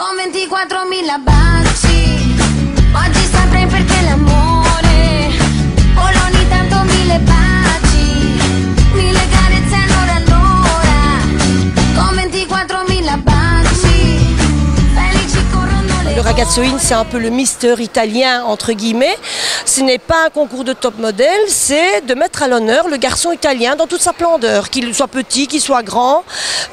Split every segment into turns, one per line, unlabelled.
Con 24.000 baci, oggi saprei perché l'amore vola ogni tanto 1000 baci, 1000 carezze all'ora all'ora, con 24.000 baci, felici corrono le
Le ragazzoin, c'est un peu le Mister italien, entre guillemets. Ce n'est pas un concours de top modèle, c'est de mettre à l'honneur le garçon italien dans toute sa splendeur, qu'il soit petit, qu'il soit grand,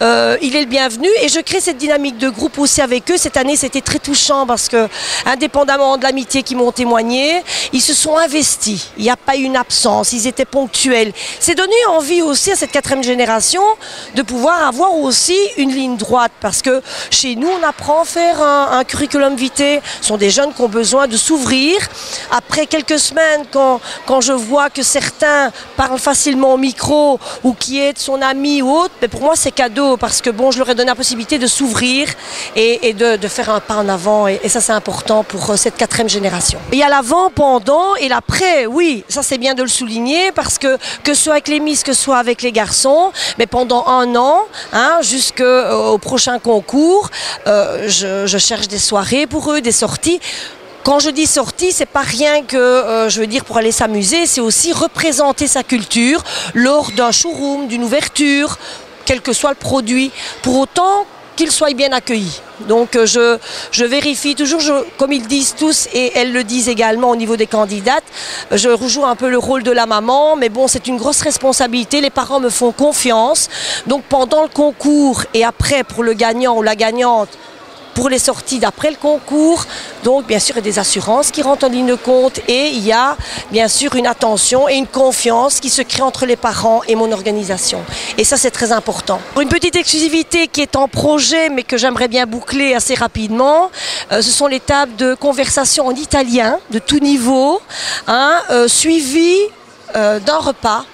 il est le bienvenu. Et je crée cette dynamique de groupe aussi avec eux. Cette année, c'était très touchant parce que, indépendamment de l'amitié qu'ils m'ont témoigné, ils se sont investis. Il n'y a pas eu une absence, ils étaient ponctuels. C'est donné envie aussi à cette 4e génération de pouvoir avoir aussi une ligne droite parce que chez nous, on apprend à faire un curriculum vitae. Ce sont des jeunes qui ont besoin de s'ouvrir. Après quelques semaines, quand je vois que certains parlent facilement au micro ou qui aident son ami ou autre, mais pour moi c'est cadeau parce que bon, je leur ai donné la possibilité de s'ouvrir et de faire un pas en avant et ça c'est important pour cette 4e génération. Il y a l'avant, pendant et l'après, oui, ça c'est bien de le souligner parce que ce soit avec les Miss, que ce soit avec les garçons, mais pendant un an, hein, jusqu'au prochain concours, je cherche des soirées pour eux, des sorties. Quand je dis sortie, c'est pas rien que, je veux dire, pour aller s'amuser, c'est aussi représenter sa culture lors d'un showroom, d'une ouverture, quel que soit le produit, pour autant qu'il soit bien accueilli. Donc je vérifie toujours, comme ils disent tous, et elles le disent également au niveau des candidates, je rejoue un peu le rôle de la maman, mais bon, c'est une grosse responsabilité, les parents me font confiance. Donc pendant le concours et après pour le gagnant ou la gagnante, pour les sorties d'après le concours, donc bien sûr il y a des assurances qui rentrent en ligne de compte et il y a bien sûr une attention et une confiance qui se crée entre les parents et mon organisation. Et ça c'est très important. Pour une petite exclusivité qui est en projet mais que j'aimerais bien boucler assez rapidement, ce sont les tables de conversation en italien de tout niveau, hein, suivies d'un repas.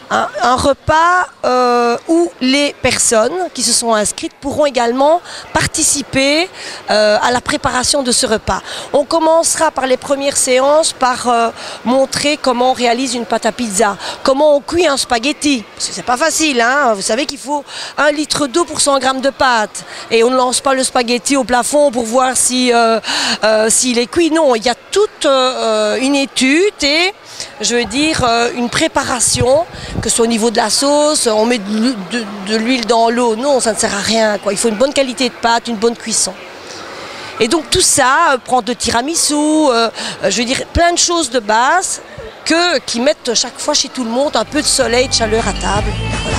Un repas où les personnes qui se sont inscrites pourront également participer à la préparation de ce repas. On commencera par les premières séances par montrer comment on réalise une pâte à pizza, comment on cuit un spaghetti. Parce que c'est pas facile, hein. Vous savez qu'il faut 1 litre d'eau pour 100 grammes de pâte. Et on ne lance pas le spaghetti au plafond pour voir si, s'il est cuit. Non, il y a toute une étude et je veux dire une préparation, que ce soit au niveau de la sauce, on met de l'huile dans l'eau, non, ça ne sert à rien, quoi. Il faut une bonne qualité de pâte, une bonne cuisson. Et donc tout ça, prendre de tiramisu, je veux dire plein de choses de base qui mettent chaque fois chez tout le monde un peu de soleil, de chaleur à table. Voilà.